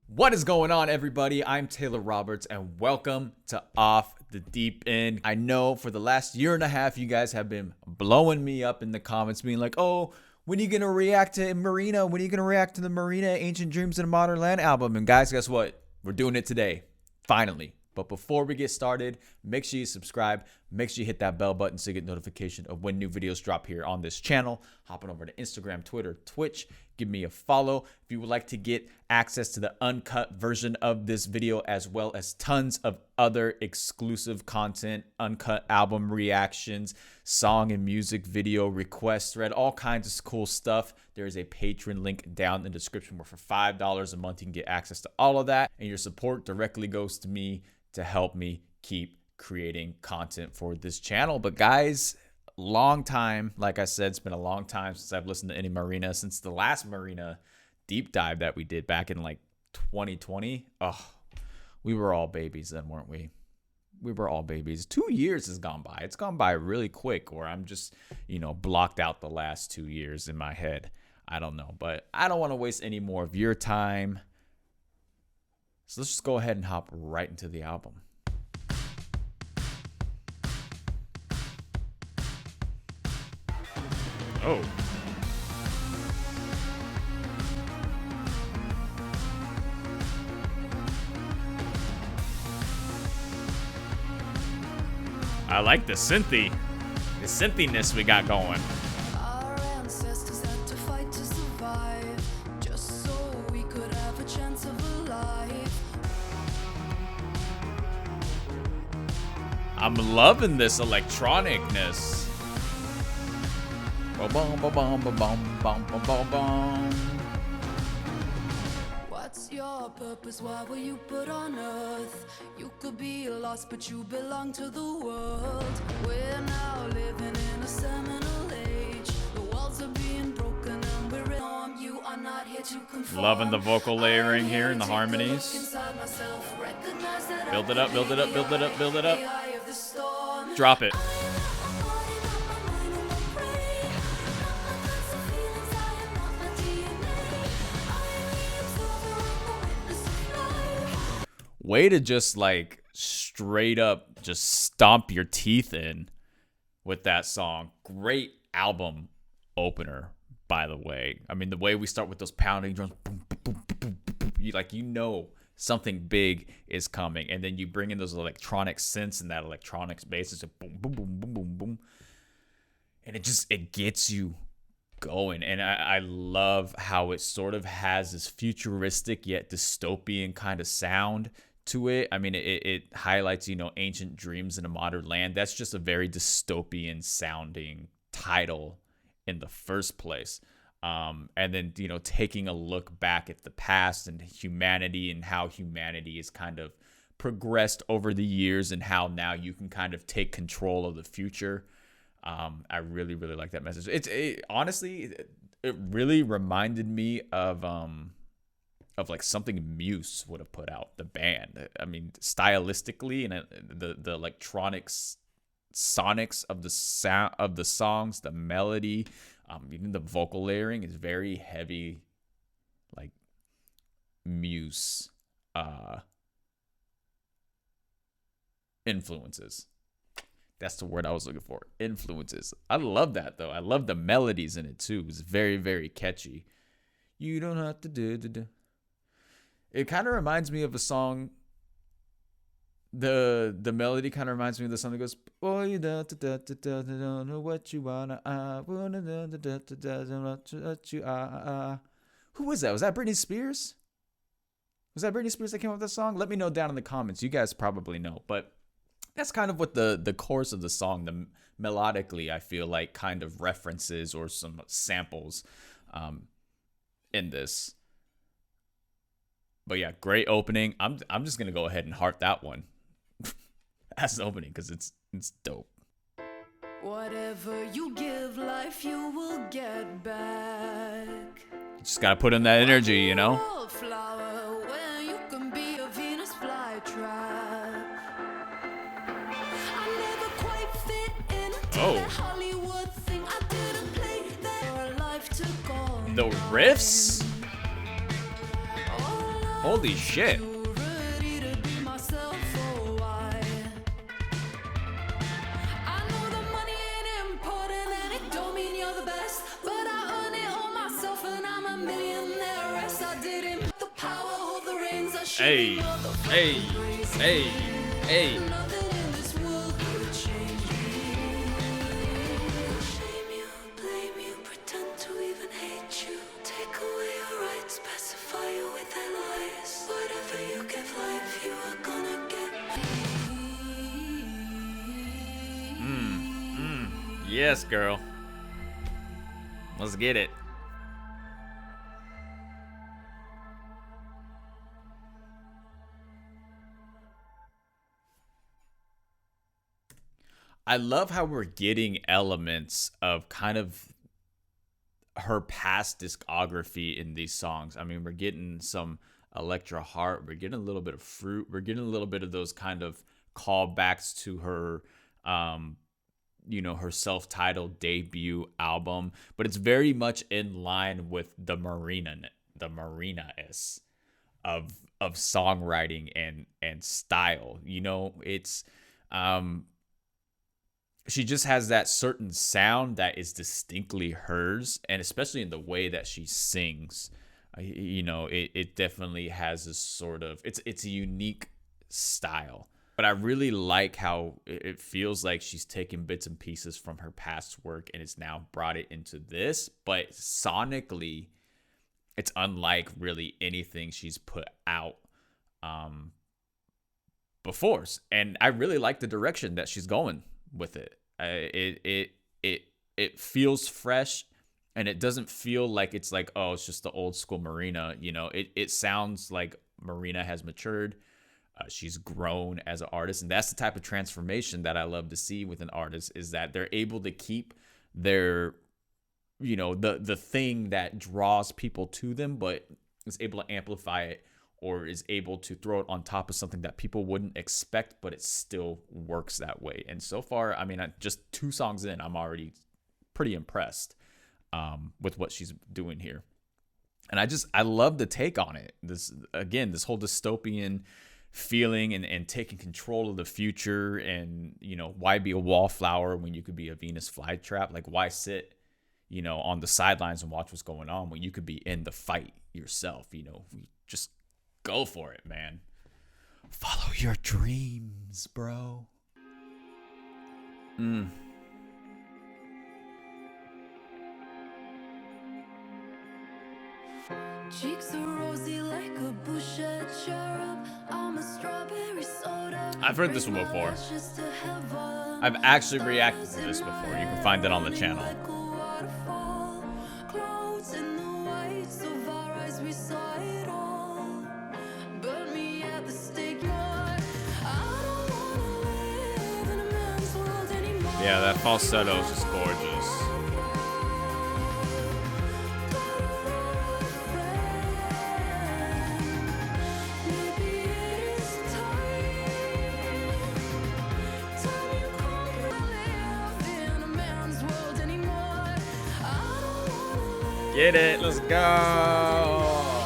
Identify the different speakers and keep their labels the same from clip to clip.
Speaker 1: What is going on, everybody? I'm Taylor Roberts, and welcome to Off the Deep End. I know for the last year and a half, you guys have been blowing me up in the comments, being like, oh, when are you going to react to Marina? When are you going to react to the Marina Ancient Dreams in a Modern Land album? And guys, guess what? We're doing it today, finally. But before we get started, make sure you subscribe. Make sure you hit that bell button so you get notification of when new videos drop here on this channel. Hopping over to Instagram, Twitter, Twitch. Give me a follow. If you would like to get access to the uncut version of this video, as well as tons of other exclusive content, uncut album reactions, song and music video request thread, all kinds of cool stuff, there is a Patreon link down in the description where for $5 a month you can get access to all of that. And your support directly goes to me to help me keep creating content for this channel. But guys, long time, like I said, it's been a long time since I've listened to any Marina, since the last Marina deep dive that we did back in like 2020. Oh, we were all babies then, weren't we? We were all babies. 2 years has gone by. It's gone by really quick, or I'm just, blocked out the last 2 years in my head. I don't know, but I don't want to waste any more of your time. So let's just go ahead and hop right into the album. Oh. I like the synthiness we got going.
Speaker 2: Our ancestors had to fight to survive, just so we could have a chance of a life.
Speaker 1: I'm loving this electronicness.
Speaker 2: What's your purpose? Why were you put on earth? You could be lost, but you belong to the world. We're now living in a seminal age. The walls are being broken and we're in on. You are not here to conform.
Speaker 1: Loving the vocal layering here and the harmonies. Build it up, build it up, build it up, build it up. Drop it. Way to just like straight up just stomp your teeth in with that song. Great album opener, by the way. I mean, the way we start with those pounding drums, boom, boom, boom, boom, boom, boom, something big is coming, and then you bring in those electronic synths and that electronics bass. It's a boom, boom, boom, boom, boom, boom, and it gets you going. And I love how it sort of has this futuristic yet dystopian kind of sound to it. I mean, it highlights, ancient dreams in a modern land. That's just a very dystopian sounding title in the first place. And then, taking a look back at the past and humanity and how humanity has kind of progressed over the years and how now you can kind of take control of the future. I really, really like that message. Honestly, it really reminded me of like something Muse would have put out, the band. I mean, stylistically and the electronics, sonics of the sound of the songs, the melody, even the vocal layering is very heavy, like Muse influences. That's the word I was looking for. Influences. I love that, though. I love the melodies in it, too. It's very, very catchy. You don't have to do. It kind of reminds me of a song. The melody kind of reminds me of the song that goes, "Boy, you don't know what you wanna. I wanna what you are." Who was that? Was that Britney Spears? Was that Britney Spears that came up with that song? Let me know down in the comments. You guys probably know, but that's kind of what the chorus of the song, the melodically, I feel like kind of references or some samples in this. But yeah, great opening. I'm just gonna go ahead and heart that one as the opening because it's dope.
Speaker 2: Whatever you give life, you will get back.
Speaker 1: Just gotta put in that energy, you know.
Speaker 2: Flower where you can be a Venus flytrap. I never quite fit into that Hollywood thing. I didn't play there. Life took on.
Speaker 1: The riffs. Holy shit.
Speaker 2: Ready to be myself for a while. I know the money ain't important and it don't mean you're the best, but I earn it all myself and I'm a millionaire. Rest I didn't. The power of the reins I should
Speaker 1: Hey, hey, hey, hey.
Speaker 2: Nothing in this world could change me. Shame you, blame you, pretend to even hate you. Take away your rights, pacify you with their lies. Whatever you give life, you are gonna get
Speaker 1: Yes, girl. Let's get it. I love how we're getting elements of kind of her past discography in these songs. I mean, we're getting some Electra Heart, we're getting a little bit of Fruit, we're getting a little bit of those kind of callbacks to her her self-titled debut album, but it's very much in line with the Marina-ness of songwriting and style. It's she just has that certain sound that is distinctly hers, and especially in the way that she sings. It definitely has this sort of it's a unique style. But I really like how it feels like she's taken bits and pieces from her past work and it's now brought it into this. But sonically, it's unlike really anything she's put out before. And I really like the direction that she's going with it. It feels fresh, and it doesn't feel like it's like, oh, it's just the old school Marina. It sounds like Marina has matured. She's grown as an artist, and that's the type of transformation that I love to see with an artist, is that they're able to keep their, the thing that draws people to them, but is able to amplify it, or is able to throw it on top of something that people wouldn't expect, but it still works that way. And so far, I mean, just 2 songs in, I'm already pretty impressed with what she's doing here. And I love the take on it. This whole dystopian feeling and taking control of the future, and why be a wallflower when you could be a Venus flytrap? Like, why sit on the sidelines and watch what's going on when you could be in the fight yourself? Just go for it, man. Follow your dreams, bro.
Speaker 2: cheeks are rosy like a bush cherub. I'm a strawberry soda.
Speaker 1: I've heard this one before. I've actually reacted to this before. You can find it on the channel.
Speaker 2: Clouds in the whites of our eyes, we saw it all. Burn me at the stake, Lord. I don't wanna live in a man's world anymore.
Speaker 1: Yeah, that falsetto is just gorgeous. Get it, let's go.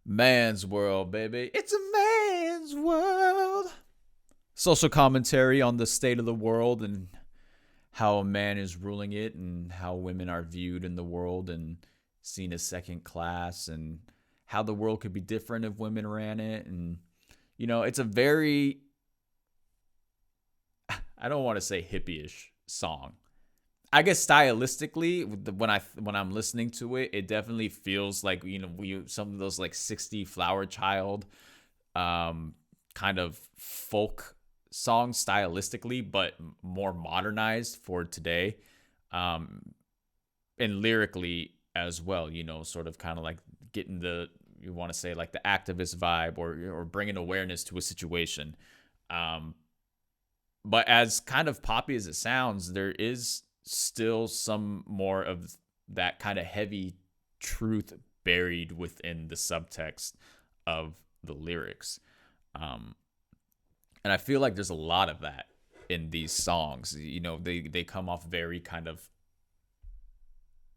Speaker 1: Man's world, baby. It's a man's world. Social commentary on the state of the world and how a man is ruling it, and how women are viewed in the world and seen as second class, and how the world could be different if women ran it. And it's a very, I don't want to say hippie-ish song. I guess stylistically, when I'm listening to it, it definitely feels like some of those like 60 Flower Child kind of folk songs stylistically, but more modernized for today, and lyrically as well. Sort of kind of like getting you want to say like the activist vibe, or bringing awareness to a situation. But as kind of poppy as it sounds, there is still some more of that kind of heavy truth buried within the subtext of the lyrics. And I feel like there's a lot of that in these songs. You know, they come off very kind of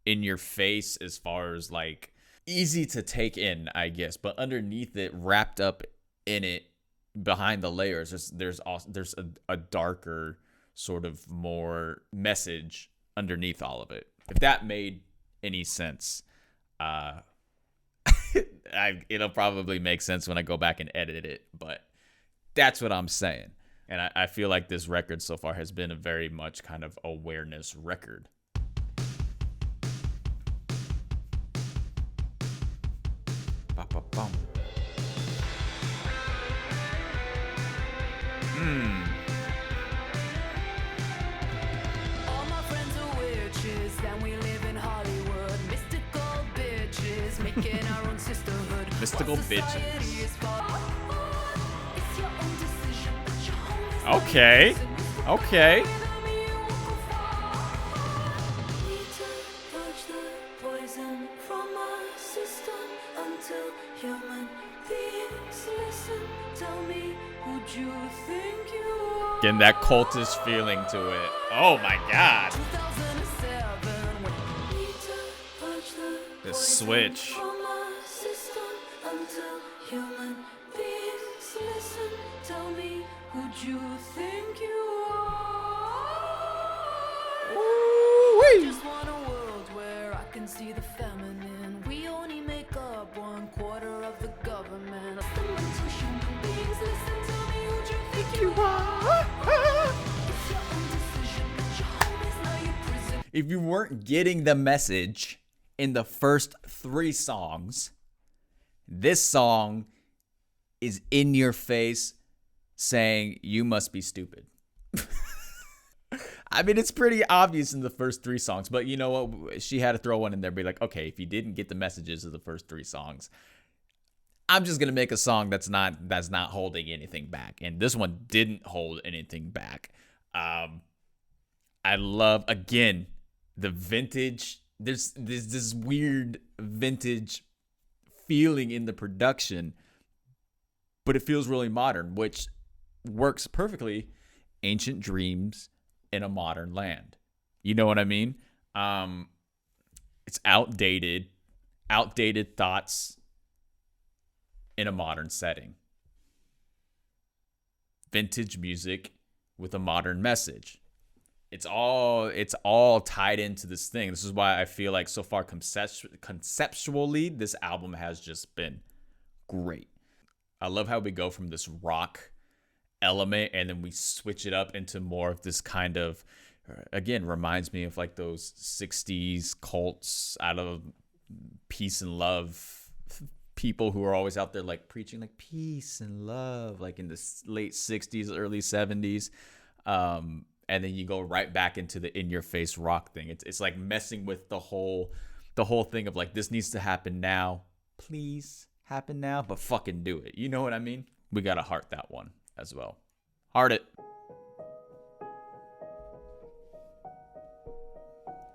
Speaker 1: in your face as far as like easy to take in, I guess, but underneath it, wrapped up in it, behind the layers, there's a darker sort of more message underneath all of it. If that made any sense, it'll probably make sense when I go back and edit it, but that's what I'm saying. And I feel like this record so far has been a very much kind of awareness record. Ba-ba-bum.
Speaker 2: All my friends are witches, and we live in Hollywood. Mystical bitches, making our own sisterhood.
Speaker 1: Mystical
Speaker 2: What society
Speaker 1: bitches.
Speaker 2: is for. It's your own decision, but your home is not
Speaker 1: Okay.
Speaker 2: your prison.
Speaker 1: Okay.
Speaker 2: With me, you won't go far. Need to purge the poison from my system until human beings listen. Tell me, who'd you think you are?
Speaker 1: Getting that cultish feeling to it. Oh my god.
Speaker 2: 2007, when we need to purge the
Speaker 1: The
Speaker 2: poison
Speaker 1: switch.
Speaker 2: from my system until human beings listen. Tell me, who'd you think you are? I just want a world where I can see the feminine. We only make up 1/4 of the government. Until human beings listen. Tell me, who'd you think you are? It's your own decision, but your home is not your prison.
Speaker 1: If you weren't getting the message in the first 3 songs, this song is in your face saying you must be stupid. I mean, it's pretty obvious in the first 3 songs, but you know what? She had to throw one in there, be like, okay, if you didn't get the messages of the first 3 songs, I'm just gonna make a song that's not holding anything back. And this one didn't hold anything back. I love, again, the vintage. There's this weird vintage feeling in the production, but it feels really modern, which works perfectly. Ancient dreams in a modern land. You know what I mean? It's outdated thoughts in a modern setting. Vintage music with a modern message. It's all tied into this thing. This is why I feel like so far conceptually this album has just been great. I love how we go from this rock element and then we switch it up into more of this kind of, again, reminds me of like those 60s cults out of peace and love people who are always out there like preaching like peace and love, like in the late 60s, early 70s. And then you go right back into the in-your-face rock thing. It's like messing with the whole thing of like, this needs to happen now. Please happen now, but fucking do it. You know what I mean? We gotta heart that one as well. Heart it.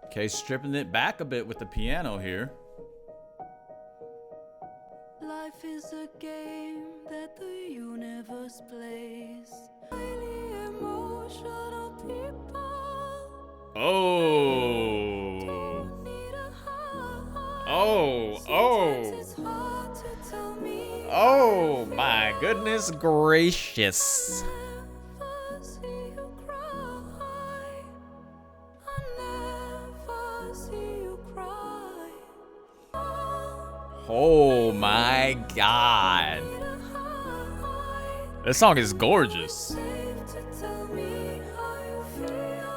Speaker 1: Okay, stripping it back a bit with the piano here.
Speaker 2: Life is a game that the universe plays. Highly emotional people
Speaker 1: Oh.
Speaker 2: don't need a high.
Speaker 1: Oh.
Speaker 2: Sometimes it's hard to tell me
Speaker 1: Oh my goodness gracious.
Speaker 2: never see you cry. I never see you cry.
Speaker 1: Oh my god. This song is gorgeous.
Speaker 2: Safe to tell me how you feel.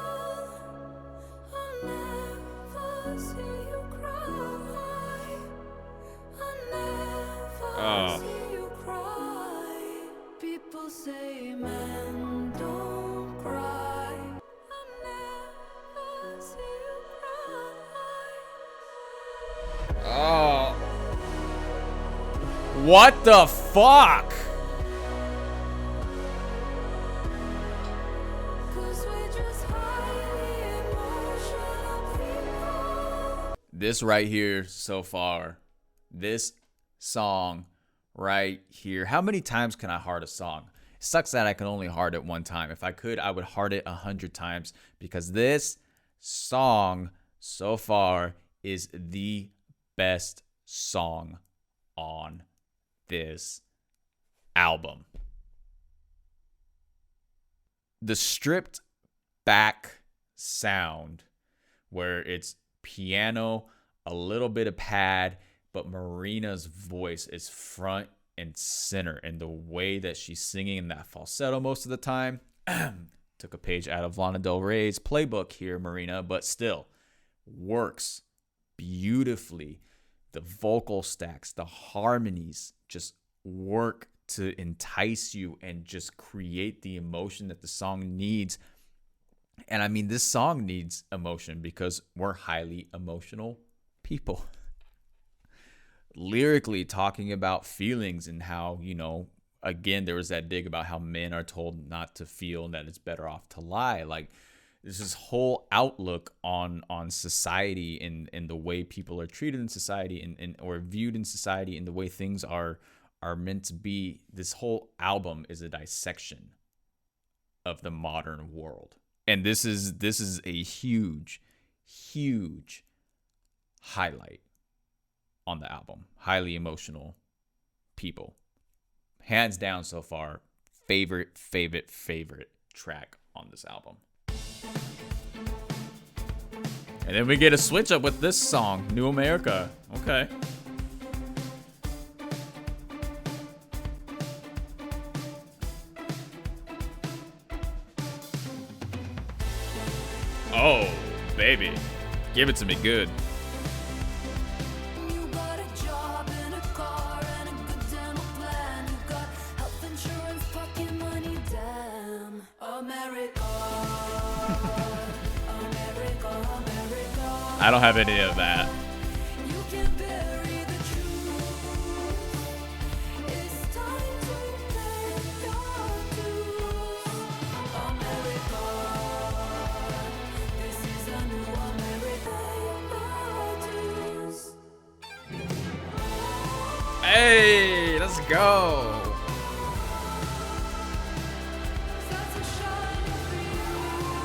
Speaker 2: I never see you cry. I never see you cry. People say men don't cry. I never see you cry.
Speaker 1: Oh. What the fuck?
Speaker 2: 'Cause we're just highly emotional people.
Speaker 1: This right here so far, this song right here. How many times can I heart a song? It sucks that I can only heart it one time. If I could, I would heart it 100 times because this song so far is the best song on this album. The stripped back sound where it's piano, a little bit of pad, but Marina's voice is front and center, and the way that she's singing in that falsetto most of the time. Took a page out of Lana Del Rey's playbook here, Marina, but still works beautifully. The vocal stacks, the harmonies just work to entice you and just create the emotion that the song needs. And I mean, this song needs emotion because we're highly emotional people. Lyrically talking about feelings and how, you know, again, there was that dig about how men are told not to feel and that it's better off to lie. Like, there's this whole outlook on society and the way people are treated in society and or viewed in society and the way things are meant to be. This whole album is a dissection of the modern world. And this is a huge highlight on the album. Highly emotional people. Hands down so far, favorite track on this album. And then we get a switch up with this song, New America. Okay. Oh, baby. Give it to me good.
Speaker 2: You got a job and a car and a good dental plan. You got health insurance, pocket money, damn. America. America.
Speaker 1: I don't have any of that.
Speaker 2: You can bury the truth. It's time to pay your dues. America. This is a new America. Dues.
Speaker 1: Hey, let's go.
Speaker 2: That's a shine for you.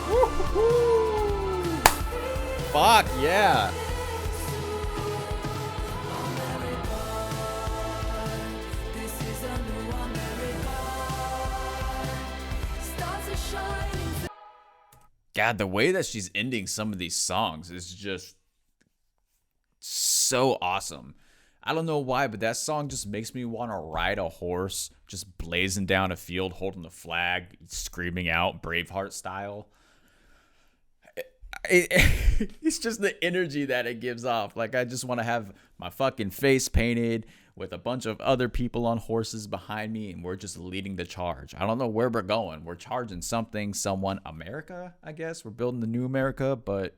Speaker 1: Woo-hoo-hoo. Fuck yeah.
Speaker 2: This is a new America. Stars are shining.
Speaker 1: God, the way that she's ending some of these songs is just so awesome. I don't know why, but that song just makes me want to ride a horse, just blazing down a field, holding the flag, screaming out Braveheart style. It's just the energy that it gives off. Like, I just want to have my fucking face painted with a bunch of other people on horses behind me, and we're just leading the charge. I don't know where we're going. We're charging something, someone. America, I guess. We're building the new America, but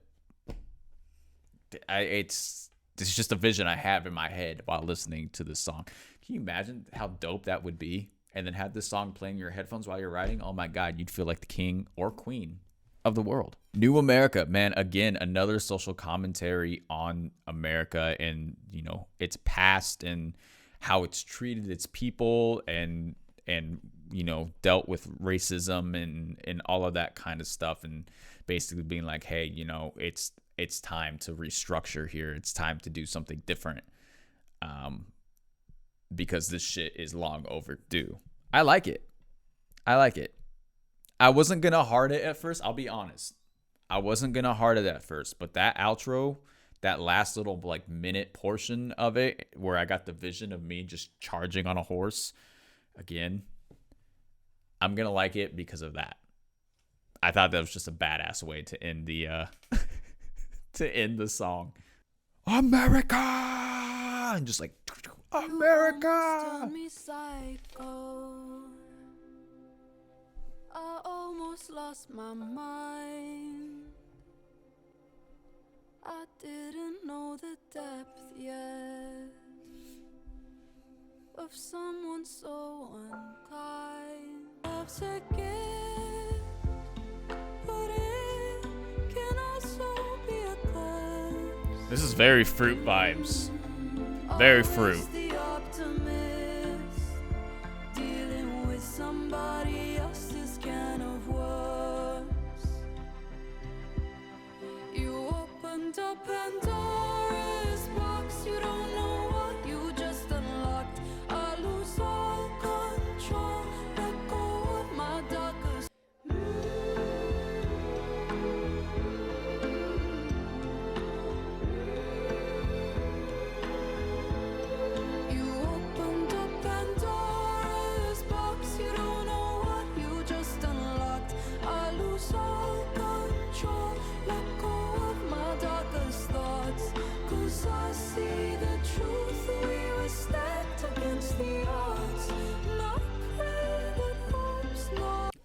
Speaker 1: it's just a vision I have in my head while listening to this song. Can you imagine how dope that would be? And then have this song playing in your headphones while you're riding? Oh my God, you'd feel like the king or queen of the world. New America, man, again, another social commentary on America and, you know, its past and how it's treated its people and you know, dealt with racism and all of that kind of stuff, and basically being like, hey, you know, it's time to restructure here. It's time to do something different, because this shit is long overdue. I like it. I wasn't going to heart it at first. I'll be honest. I wasn't going to heart it at first, but that outro, that last little like minute portion of it where I got the vision of me just charging on a horse again, I'm going to like it because of that. I thought that was just a badass way to end the to end the song. America! And just like America!
Speaker 2: Me psycho. I almost lost my mind. I didn't know the depth yet of someone so unkind. Love to give, but it can also be a curse.
Speaker 1: This is very fruit vibes. Very fruit.
Speaker 2: Always the optimist.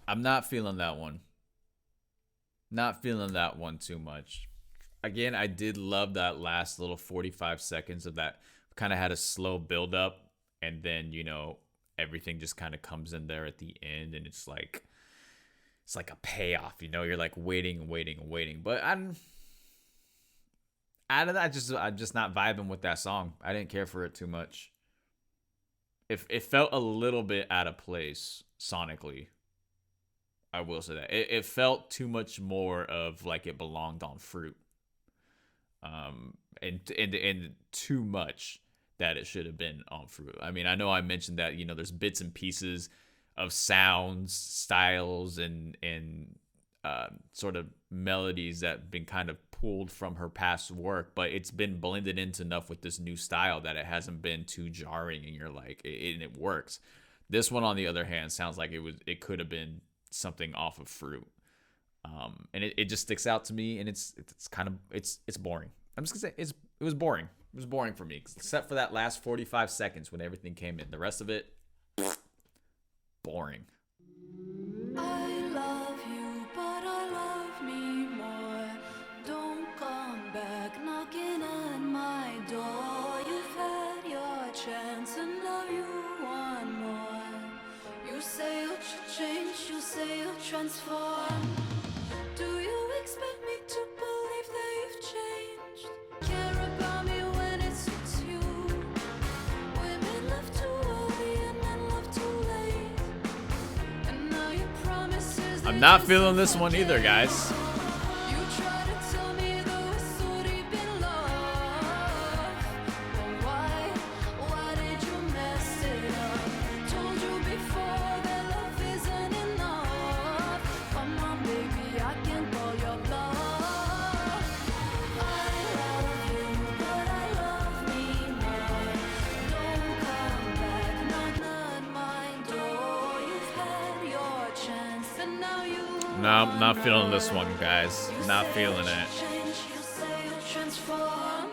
Speaker 1: I'm not feeling that one. Not feeling that one too much. Again, I did love that last little 45 seconds of that. Kind of had a slow build up, and then everything just kind of comes in there at the end, and it's like a payoff. You're like waiting, waiting, waiting. But out of that, I'm just not vibing with that song. I didn't care for it too much. It felt a little bit out of place sonically. I will say that it felt too much more of like it belonged on Fruit, and too much that it should have been on Fruit. I mean, I know I mentioned that there's bits and pieces of sounds, styles, and sort of melodies that have been kind of pulled from her past work, but it's been blended into enough with this new style that it hasn't been too jarring, and you're like, and it works. This one, on the other hand, sounds like it could have been something off of Fruit, and it just sticks out to me, and it's kind of it's boring. I'm just gonna say it was boring. It was boring for me, except for that last 45 seconds when everything came in. The rest of it, boring.
Speaker 2: I love you, but I love me more. Don't come back knocking at my door. You've had your chance and now you want more. You say you'll change, you say you'll transform. Do you expect me to believe that you've changed? Care about me when it suits you. Women love too early and men love too late. And now your promises.
Speaker 1: I'm not feeling this one either, guys.
Speaker 2: You try to tell me that we're so deep in love. But why did you mess it up? Told you before that love isn't enough. Come on, baby, I can call your bluff. I love you, but I love me more. Don't come back, knock at my door. You've had your chance and now you.
Speaker 1: No, I'm not feeling this one, guys. Not feeling it.
Speaker 2: Change, you say you'll transform.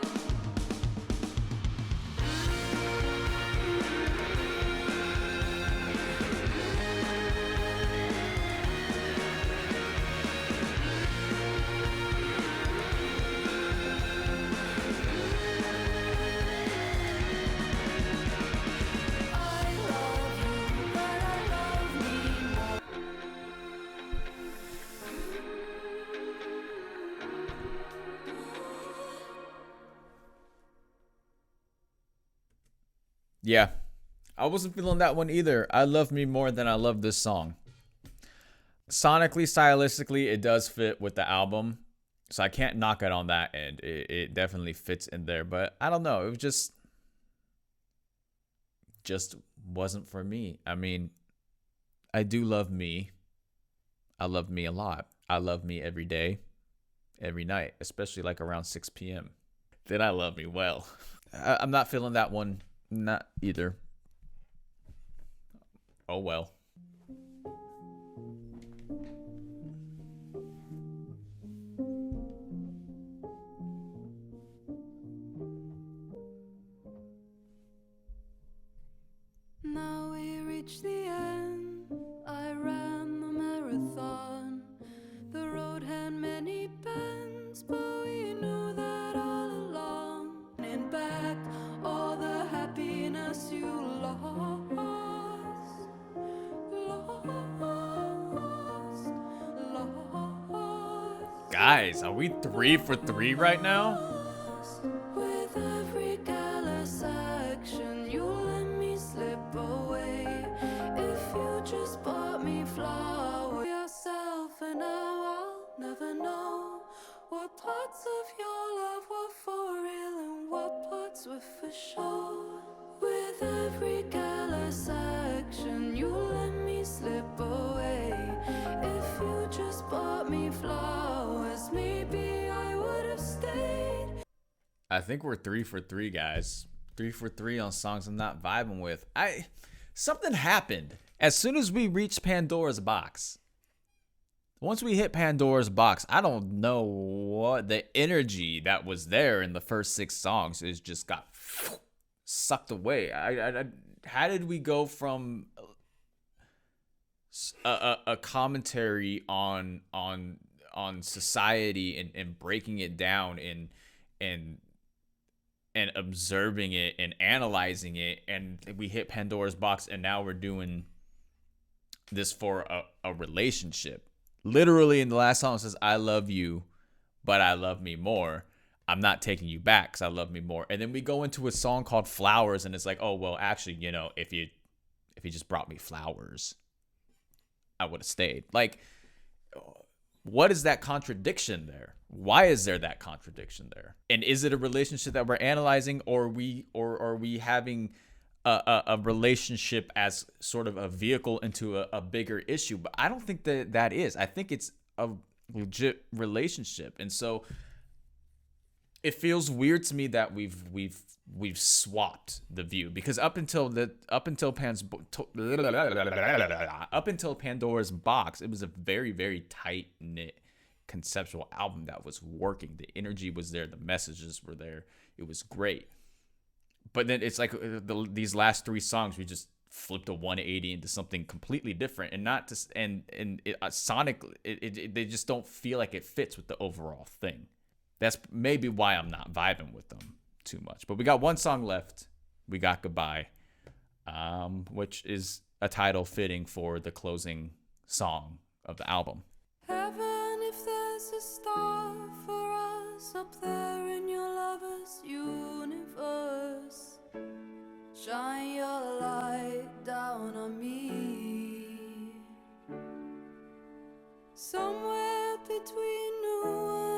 Speaker 2: I love you, but I love me more.
Speaker 1: Yeah, I wasn't feeling that one either. I love me more than I love this song. Sonically, stylistically, it does fit with the album, so I can't knock it on that end. It definitely fits in there, but I don't know. It was just wasn't for me. I mean, I do love me. I love me a lot. I love me every day, every night, especially like around 6 p.m. Then I love me well. I'm not feeling that one. Not either. Oh well.
Speaker 2: Now we reach the end. I ran the marathon. The road had many bends, but we knew that all along. And back all the happiness you lost, lost.
Speaker 1: Guys, are we 3 for 3 right now?
Speaker 2: With every callous action, you let me slip away. If you just bought me flowers yourself, and now I'll never know what parts of your love were for real and what parts were for show. With every callous action, you let me slip away. If you just bought me flowers, maybe I would have stayed.
Speaker 1: I think we're 3 for 3, guys. 3 for 3 on songs I'm not vibing with. Something happened as soon as we reached Pandora's box. Once we hit Pandora's box, I don't know what the energy that was there in the first 6 songs is just got sucked away. How did we go from a commentary on society, and breaking it down, and and observing it and analyzing it, and we hit Pandora's box, and now we're doing this for a relationship. Literally in the last song it says, I love you, but I love me more. I'm not taking you back because I love me more. And then we go into a song called Flowers, and it's like, oh well, actually, if you just brought me flowers, I would have stayed. Like, what is that contradiction there? Why is there that contradiction there? And is it a relationship that we're analyzing, or are we having a relationship as sort of a vehicle into a bigger issue? But I don't think that is. I think it's a legit relationship. And so it feels weird to me that we've swapped the view, because up until Pandora's box, it was a very, very tight knit conceptual album that was working. The energy was there, the messages were there, it was great. But then it's like these last three songs, we just flipped a 180 into something completely different, and not just and it, sonically, they just don't feel like it fits with the overall thing. That's maybe why I'm not vibing with them too much. But we got one song left. We got Goodbye, which is a title fitting for the closing song of the album.
Speaker 2: Heaven, if there's a star for us up there in your lover's universe, shine your light down on me. Somewhere between new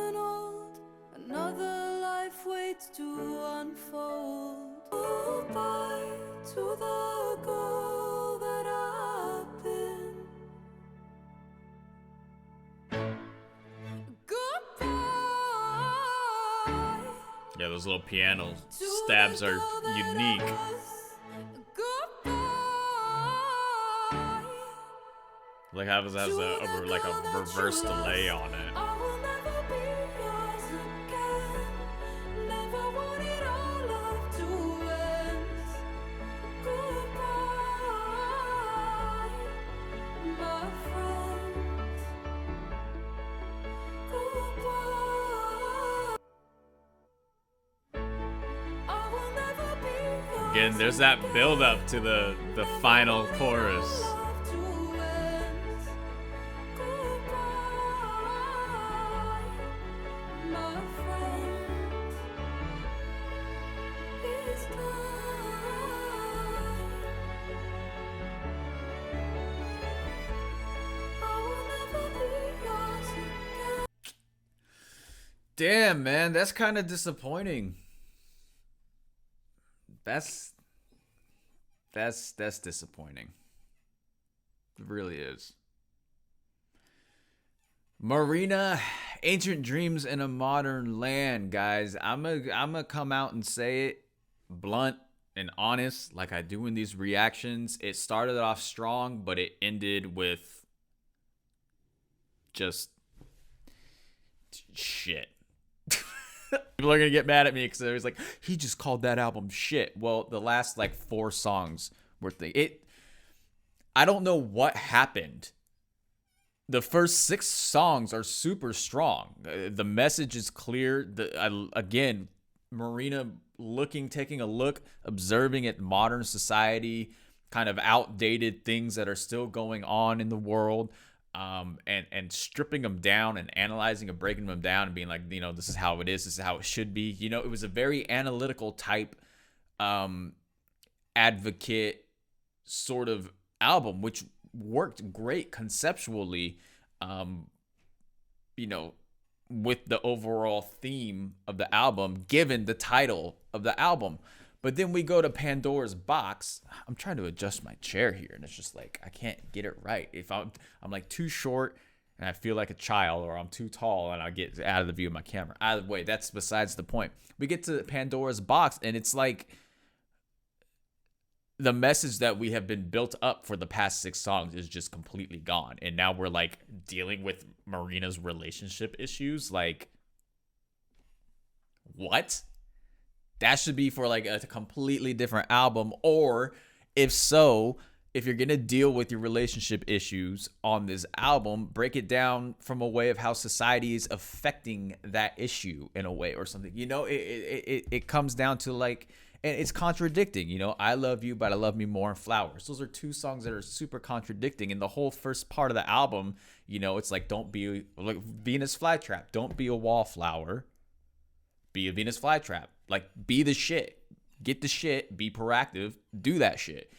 Speaker 2: and old, another life waits to unfold. Goodbye to the girl that I've been. Goodbye.
Speaker 1: Yeah, those little piano stabs are unique.
Speaker 2: Goodbye.
Speaker 1: Like how it has a reverse delay on it.
Speaker 2: I will never be yours again. Never wanted our love to end. Goodbye, my friend. Goodbye. I will never be yours
Speaker 1: Again, there's that build up to the final chorus.
Speaker 2: love to end. Goodbye, my friend. It's time. I will never be yours again.
Speaker 1: Damn, man, that's kind of disappointing. That's disappointing. It really is. Marina, Ancient Dreams in a Modern Land, guys. I'm gonna come out and say it blunt and honest, like I do in these reactions. It started off strong, but it ended with just shit. People are gonna get mad at me because they're like, he just called that album shit. Well, the last like 4 songs were I don't know what happened. The first 6 songs are super strong. The message is clear. Again, Marina taking a look, observing at modern society, kind of outdated things that are still going on in the world. And stripping them down and analyzing and breaking them down and being like, this is how it is. This is how it should be. It was a very analytical type, advocate sort of album, which worked great conceptually, with the overall theme of the album, given the title of the album. But then we go to Pandora's box. I'm trying to adjust my chair here, and it's just like I can't get it right. If I'm like too short and I feel like a child, or I'm too tall and I get out of the view of my camera. Either way, that's besides the point. We get to Pandora's box, and it's like the message that we have been built up for the past 6 songs is just completely gone. And now we're like dealing with Marina's relationship issues. Like, what? That should be for like a completely different album. Or if so, if you're going to deal with your relationship issues on this album, break it down from a way of how society is affecting that issue in a way or something. You know, it comes down to like, and it's contradicting, you know, I Love You, But I Love Me More and Flowers. Those are two songs that are super contradicting. And the whole first part of the album, you know, it's like, don't be like Venus Flytrap. Don't be a wallflower. Be a Venus Flytrap. Like, be the shit. Get the shit. Be proactive. Do that shit.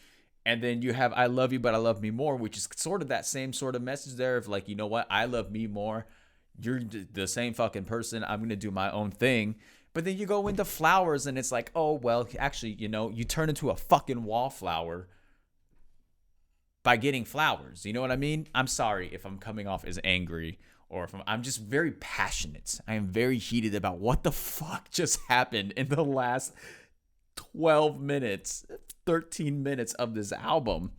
Speaker 1: And then you have I Love You, But I Love Me More, which is sort of that same sort of message there of like, you know what? I love me more. You're the same fucking person. I'm going to do my own thing. But then you go into Flowers and it's like, oh, well, actually, you know, you turn into a fucking wallflower by getting flowers. You know what I mean? I'm sorry if I'm coming off as angry or if I'm just very passionate. I am very heated about what the fuck just happened in the last 12 minutes, 13 minutes of this album.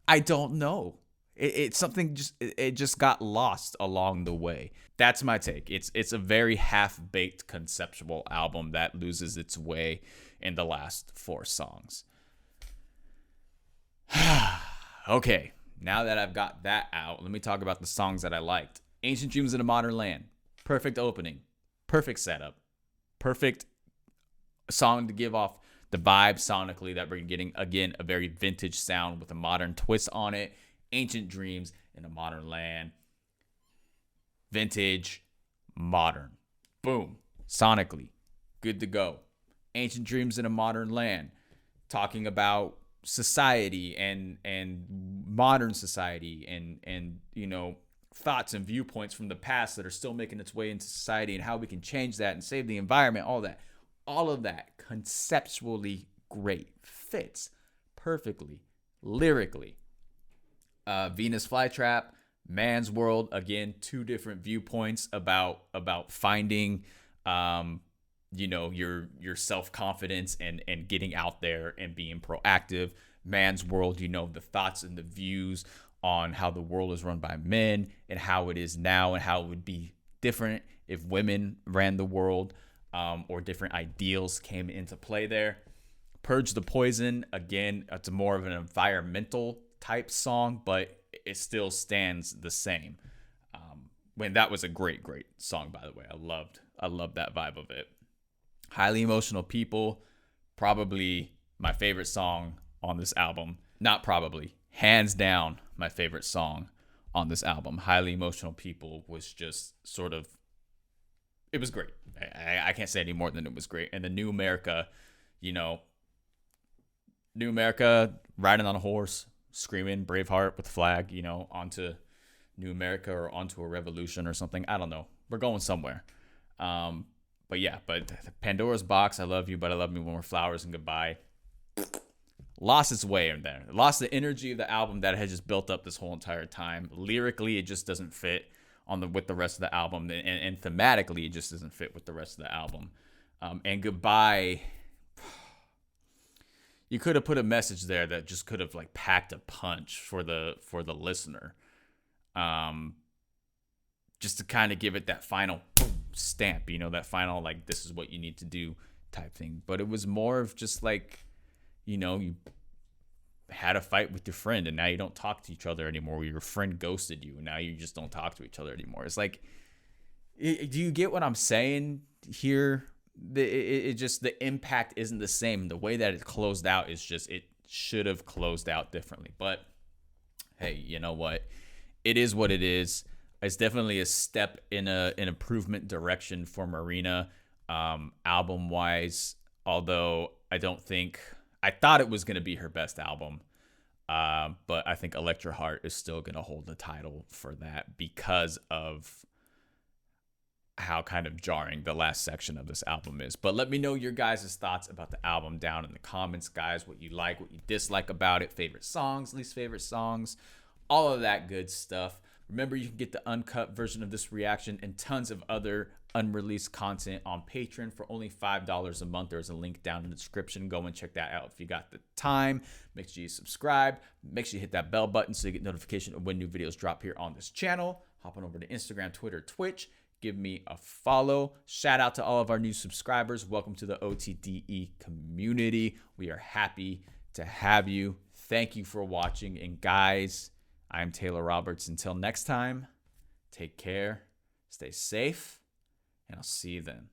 Speaker 1: I don't know. It's something it just got lost along the way. That's my take. It's a very half-baked conceptual album that loses its way in the last 4 songs. Okay, now that I've got that out, let me talk about the songs that I liked. Ancient Dreams in a Modern Land. Perfect opening. Perfect setup. Perfect song to give off the vibe sonically that we're getting. Again, a very vintage sound with a modern twist on it. Ancient Dreams in a Modern Land. Vintage, modern. Boom. Sonically, good to go. Ancient Dreams in a Modern Land. Talking about society and modern society and you know, thoughts and viewpoints from the past that are still making its way into society and how we can change that and save the environment, all of that conceptually great, fits perfectly lyrically. Venus Flytrap, Man's World, again, 2 different viewpoints about finding you know, your self-confidence and getting out there and being proactive. Man's World, you know, the thoughts and the views on how the world is run by men and how it is now and how it would be different if women ran the world, or different ideals came into play there. Purge the Poison, again, it's more of an environmental type song, but it still stands the same. When that was a great song, by the way. I loved that vibe of it. Highly Emotional People, probably my favorite song on this album. Not probably, hands down my favorite song on this album. Highly Emotional People was just sort of, it was great. I can't say any more than it was great. And the New America, you know, New America riding on a horse, screaming Braveheart with a flag, you know, onto New America or onto a revolution or something. I don't know. We're going somewhere. But yeah, but Pandora's Box, I Love You, But I Love Me More, Flowers, and Goodbye lost its way in there. It lost the energy of the album that had just built up this whole entire time. Lyrically, it just doesn't fit with the rest of the album, and thematically, it just doesn't fit with the rest of the album. And Goodbye, you could have put a message there that just could have like packed a punch for the listener, just to kind of give it that final stamp, you know, that final like this is what you need to do type thing. But it was more of just like, you know, you had a fight with your friend and now you don't talk to each other anymore. Your friend ghosted you and now you just don't talk to each other anymore. It's like, do you get what I'm saying here? It just, the impact isn't the same. The way that it closed out is just, it should have closed out differently. But hey, you know what? It is what it is. It's definitely a step in an improvement direction for Marina, album wise. Although I thought it was going to be her best album. But I think Electra Heart is still going to hold the title for that because of how kind of jarring the last section of this album is. But let me know your guys' thoughts about the album down in the comments, guys. What you like, what you dislike about it, favorite songs, least favorite songs, all of that good stuff. Remember, you can get the uncut version of this reaction and tons of other unreleased content on Patreon for only $5 a month. There's a link down in the description. Go and check that out if you got the time. Make sure you subscribe. Make sure you hit that bell button so you get notification of when new videos drop here on this channel. Hop on over to Instagram, Twitter, Twitch. Give me a follow. Shout out to all of our new subscribers. Welcome to the OTDE community. We are happy to have you. Thank you for watching. And guys, I'm Taylor Roberts. Until next time, take care, stay safe, and I'll see you then.